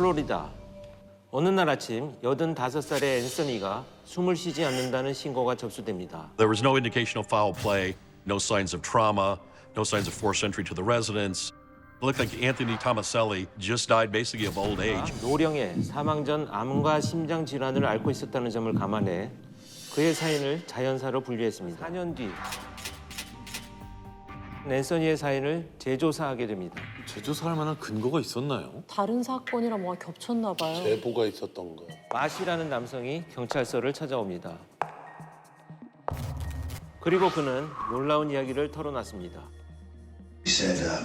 플로리다. 어느 날 아침 85살의 앤서니가 숨을 쉬지 않는다는 신고가 접수됩니다. There was no indication of foul play, no signs of trauma, no signs of forced entry to the residence. It looked like Anthony Tomaselli just died basically of old age. 노령에 사망 전 암과 심장 질환을 앓고 있었다는 점을 감안해 그의 사인을 자연사로 분류했습니다. 4년 뒤 앤서니의 사인을 재조사하게 됩니다. 재조사할 만한 근거가 있었나요? 다른 사건이랑 뭐가 겹쳤나 봐요. 제보가 있었던가. 마시라는 남성이 경찰서를 찾아옵니다. 그리고 그는 놀라운 이야기를 털어놨습니다. He said,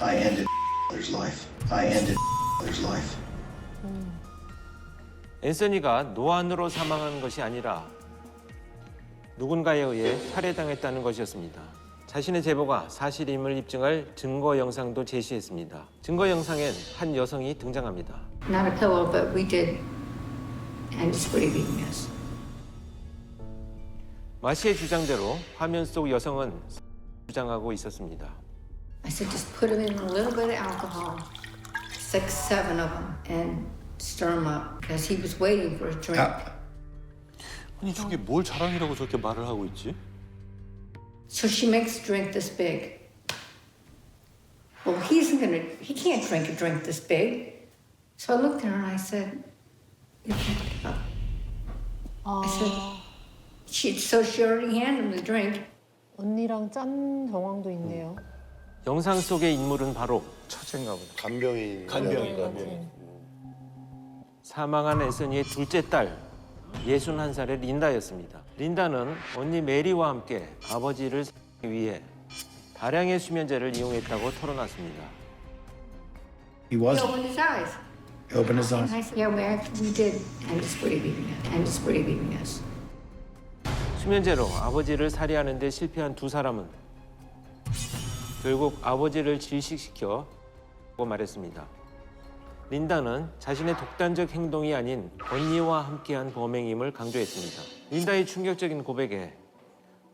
I ended mother's life. I ended mother's life. 앤서니가 노안으로 사망한 것이 아니라 누군가에 의해 살해당했다는 것이었습니다. 자신의 제보가 사실임을 입증할 증거 영상도 제시했습니다. 증거 영상엔 한 여성이 등장합니다. Not a pillow, but we did end scraping, yes. 마시의 주장대로 화면 속 여성은 주장하고 있었습니다. I said, just put them in a little bit of alcohol, 6, 7 of them, and stir them up, because he was waiting for a drink. 아니 저게 뭘 자랑이라고 저렇게 말을 하고 있지? So she makes a drink this big. Well, he can't drink a drink this big. So I looked at her and I said, you picked it up. I said, so she already handed him the drink. 언니랑 짠 정황도 있네요. 영상 속의 인물은 바로 처제인가 보다. 간병인. 사망한 앤서니의 둘째 딸, 61살의 린다였습니다. 린다는 언니 메리와 함께 아버지를 살리기 위해 다량의 수면제를 이용했다고 털어놨습니다. He He wasn't. opened his eyes. He opened his And eyes. I said, yeah, we did end scraping, yes. 수면제로 아버지를 살해하는 데 실패한 두 사람은 결국 아버지를 질식시켜 말했습니다. 린다는 자신의 독단적 행동이 아닌 언니와 함께한 범행임을 강조했습니다. 린다의 충격적인 고백에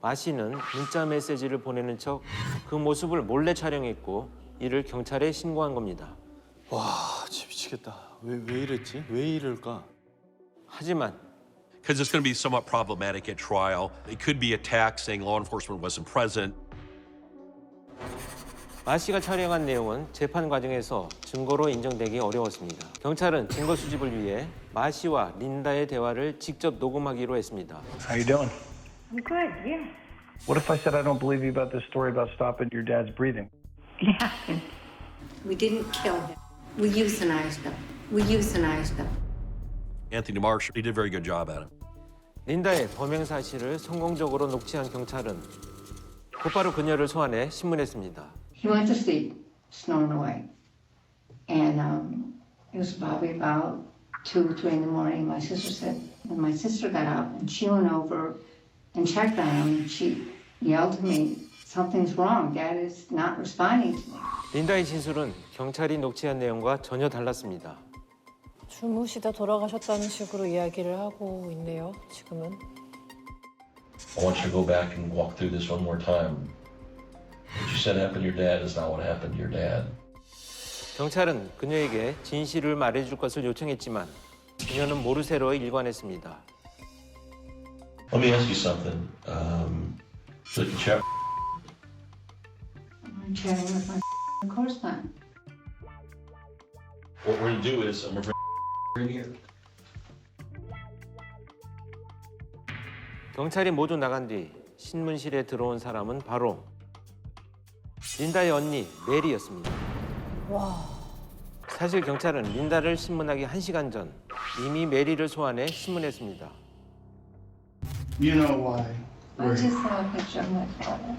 마시는 문자 메시지를 보내는 척 그 모습을 몰래 촬영했고 이를 경찰에 신고한 겁니다. 와, 진짜 미치겠다. 왜 이랬지? 왜 이럴까? 하지만 Because it's going to be somewhat problematic at trial. It could be attacked saying law enforcement wasn't present. 마시가 촬영한 내용은 재판 과정에서 증거로 인정되기 어려웠습니다. 경찰은 증거 수집을 위해 마시와 린다의 대화를 직접 녹음하기로 했습니다. How you doing? I'm good, yeah. What if I said I don't believe you about this story about stopping your dad's breathing? It happened. We didn't kill him. We euthanized him. Anthony Marsh, he did a very good job at it. 린다의 범행 사실을 성공적으로 녹취한 경찰은 곧바로 그녀를 소환해 신문했습니다. He went to sleep, snoring away. And it was probably about 2, 3 in the morning. My sister said, when my sister got up and she went over and checked on him, and she yelled to me, something's wrong. Dad is not responding to me. 린다의 진술은 경찰이 녹취한 내용과 전혀 달랐습니다. 주무시다 돌아가셨다는 식으로 이야기를 하고 있네요, 지금은. I want you to go back and walk through this one more time. What you said happened to your dad is not what happened to your dad. 경찰은 그녀에게 진실을 말해줄 것을 요청했지만 그녀는 모르쇠로 일관했습니다. Let me ask you something. Did you check? I'm chatting with my correspondent. What we're gonna do is I'm gonna bring in here. 경찰이 모두 나간 뒤 신문실에 들어온 사람은 바로 린다의 언니 메리였습니다. 사실 경찰은 린다를 신문하기 1시간 전 이미 메리를 소환해 신문했습니다. You know why. I just saw a picture of my father.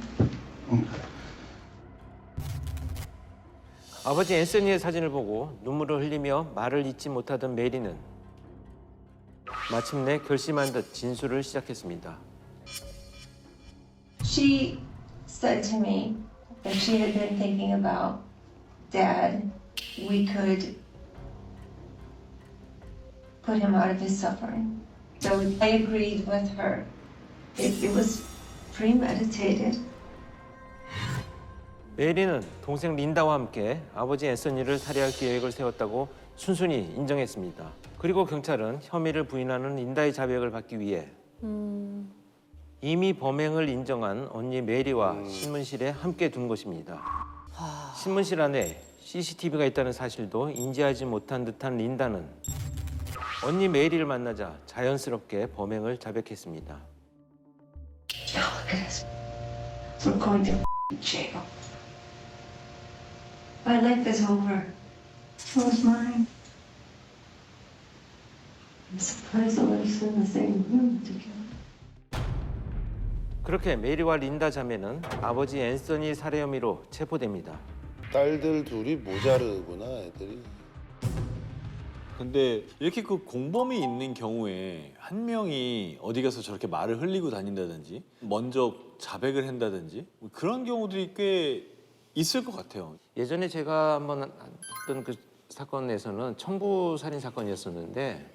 아버지 앤서니의 사진을 보고 눈물을 흘리며 말을 잇지 못하던 메리는 마침내 결심한 듯 진술을 시작했습니다. She said to me that she had been thinking about Dad. We could put him out of his suffering. So I agreed with her. It was premeditated. 메리는 동생 린다와 함께 아버지 앤서니를 살해할 계획을 세웠다고 순순히 인정했습니다. 그리고 경찰은 혐의를 부인하는 린다의 자백을 받기 위해 이미 범행을 인정한 언니 메리와 신문실에 함께 둔 것입니다. 신문실 안에 CCTV가 있다는 사실도 인지하지 못한 듯한 린다는 언니 메리를 만나자 자연스럽게 범행을 자백했습니다. Now look at us. We're going to jail. My life is over. So was mine. I'm surprised that we're still in the same room together. 그렇게 메리와 린다 자매는 아버지 앤서니 살해 혐의로 체포됩니다. 딸들 둘이 모자르구나 애들이. 근데 이렇게 그 공범이 있는 경우에 한 명이 어디 가서 저렇게 말을 흘리고 다닌다든지 먼저 자백을 한다든지 뭐 그런 경우들이 꽤 있을 것 같아요. 예전에 제가 한번 했던 그 사건에서는 청부 살인 사건이었었는데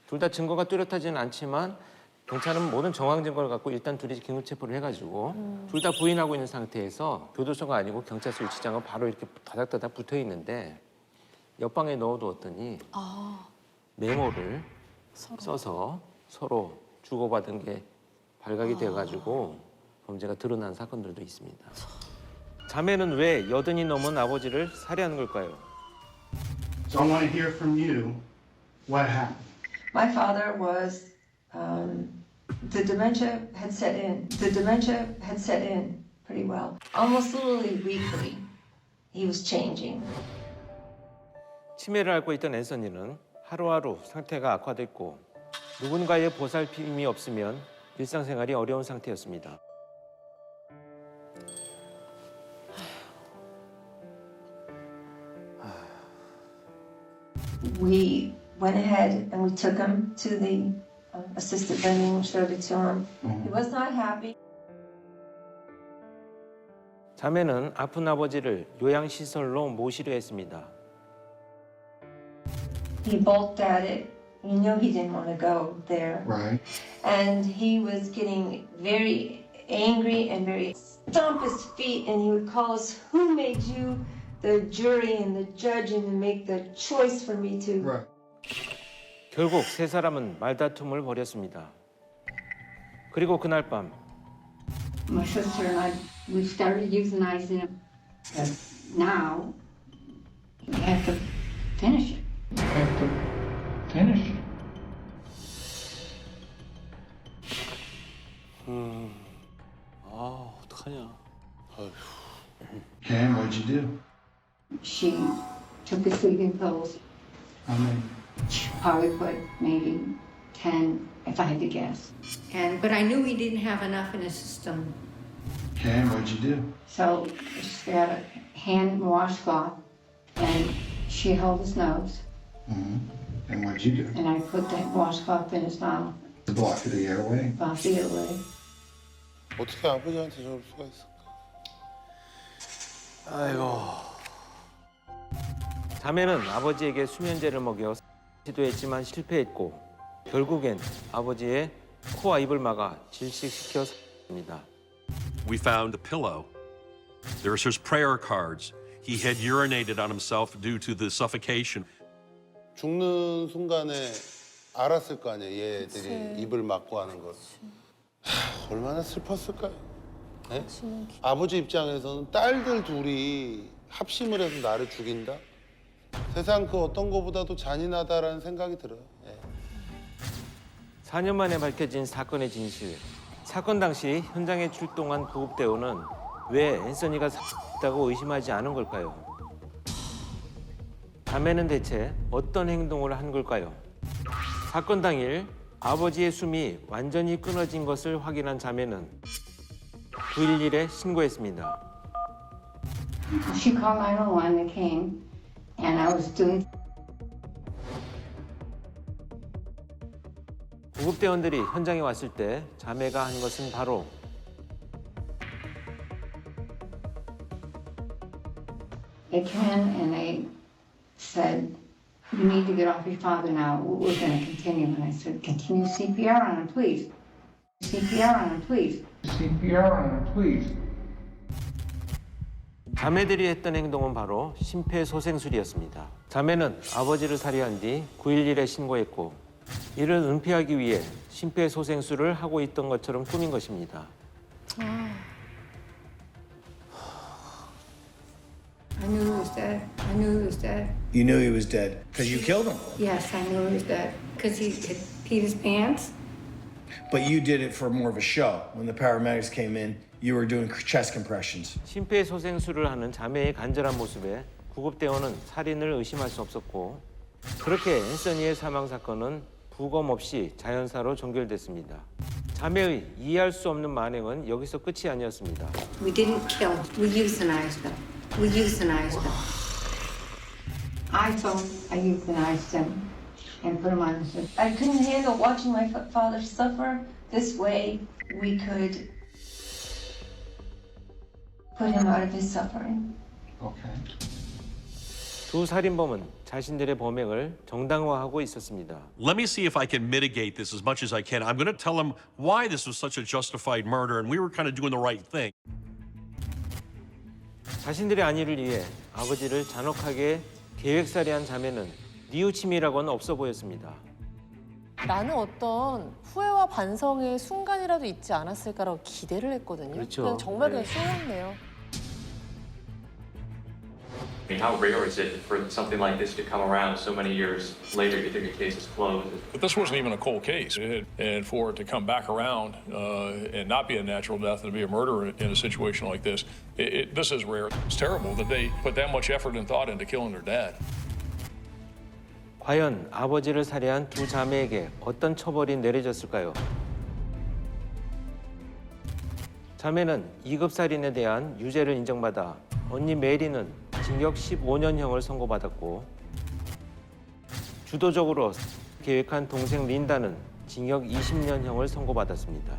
둘 다 증거가 뚜렷하지는 않지만 경찰은 모든 정황 증거를 갖고 일단 둘이 긴급 체포를 해가지고 둘 다 부인하고 있는 상태에서 교도소가 아니고 경찰서 유치장은 바로 이렇게 다닥다닥 붙어 있는데 옆방에 넣어두었더니 메모를 써서 서로 주고받은 게 발각이 돼가지고 범죄가 드러난 사건들도 있습니다. 자매는 왜 여든이 넘은 아버지를 살해한 걸까요? So I want to hear from you. What happened? My father was, the dementia had set in. The dementia had set in pretty well. Almost literally weekly, he was changing. 치매를 앓고 있던 앤서니는 하루하루 상태가 악화됐고 누군가의 보살핌이 없으면 일상생활이 어려운 상태였습니다. We went ahead and we took him to the assisted living, showed it to him. He was not happy. 자매는 아픈 아버지를 요양시설로 모시려 했습니다. He balked at it. You know he didn't want to go there. Right. And he was getting very angry and very stomp his feet, and he would call us, "Who made you the jury and the judge and to make the choice for me to?" Right. 결국 세 사람은 말다툼을 벌였습니다. 그리고 그날 밤 My sister and I, we started euthanizing him. But now, we have to finish it. Have to finish. 아 어떡하냐. Cam, what'd you do? She took the sleeping pills. I mean, She probably put maybe 10, if I had to guess. But I knew he didn't have enough in his system. Cam, what'd you do? So I just got a hand washcloth and she held his nose And what'd you do? and I put that washcloth in his mouth, To block the airway. off the airway. 어떻게 아버지한테 저럴 수가 있을까? 아이고. 자매는 아버지에게 수면제를 먹여 시도했지만 실패했고 결국엔 아버지의 코와 입을 막아 질식시켰습니다. We found a pillow. There was his prayer cards. He had urinated on himself due to the suffocation. 죽는 순간에 알았을 거 아니에요. 얘들이 입을 막고 하는 걸. 얼마나 슬펐을까요? 네? 아버지 입장에서는 딸들 둘이 합심을 해서 나를 죽인다? 세상 그 어떤 거보다도 잔인하다라는 생각이 들어요. 예. 4년 만에 밝혀진 사건의 진실. 사건 당시 현장에 출동한 구급대원은 왜 앤서니가 살해했다고 의심하지 않은 걸까요? 자매는 대체 어떤 행동을 한 걸까요? 사건 당일 아버지의 숨이 완전히 끊어진 것을 확인한 자매는 911에 신고했습니다. She called 911, they came, and I was doing 구급대원들이 현장에 왔을 때 자매가 한 것은 바로 They came in and they said, "You need to get off your father now. We're going to continue." And I said, "Continue CPR on him, please. CPR on him, please." CPR on him, please. 자매들이 했던 행동은 바로 심폐소생술이었습니다. 자매는 아버지를 살해한 뒤 9.11에 신고했고 이를 은폐하기 위해 심폐소생술을 하고 있던 것처럼 꾸민 것입니다. I knew he was dead. I knew he was dead. You knew he was dead because you killed him. Yes, I knew he was dead because he had peed his pants. But you did it for more of a show. When the paramedics came in, you were doing chest compressions. 심폐소생술을 하는 자매의 간절한 모습에 구급대원은 살인을 의심할 수 없었고 그렇게 앤서니의 사망 사건은 부검 없이 자연사로 종결됐습니다. 자매의 이해할 수 없는 만행은 여기서 끝이 아니었습니다. We didn't kill. We euthanized him. We euthanized him. I thought I euthanized him and put him on the system. I couldn't handle watching my father suffer. This way, we could put him out of his suffering. Okay. 두 살인범은 자신들의 범행을 정당화하고 있었습니다. Let me see if I can mitigate this as much as I can. I'm going to tell them why this was such a justified murder and we were kind of doing the right thing. 자신들의 안위를 위해 아버지를 잔혹하게 계획살해한 자매는 뉘우침이라고는 없어 보였습니다. 나는 어떤 후회와 반성의 순간이라도 있지 않았을까라고 기대를 했거든요. 그렇죠. 그냥 정말 네. 그냥 쏘였네요. I mean, how rare is it for something like this to come around so many years later? You think the case is closed? But this wasn't even a cold case. And for it to come back around and not be a natural death and to be a murder in a situation like this, this is rare. It's terrible that they put that much effort and thought into killing their dad. 과연 아버지를 살해한 두 자매에게 어떤 처벌이 내려졌을까요? 자매는 2급 살인에 대한 유죄를 인정받아 언니 메리는 징역 15년형을 선고받았고 주도적으로 계획한 동생 린다는 징역 20년형을 선고받았습니다.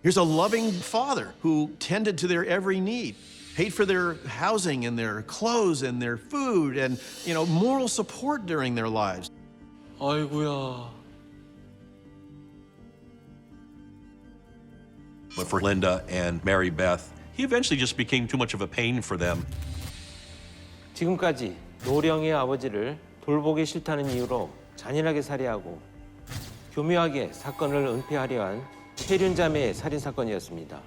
Here's a loving father who tended to their every need, paid for their housing and their clothes and their food and, moral support during their lives. 아이고야. But for Linda and Mary Beth, he eventually just became too much of a pain for them. 지금까지 노령의 아버지를 돌보기 싫다는 이유로 잔인하게 살해하고 교묘하게 사건을 은폐하려 한 세륜 자매의 살인 사건이었습니다.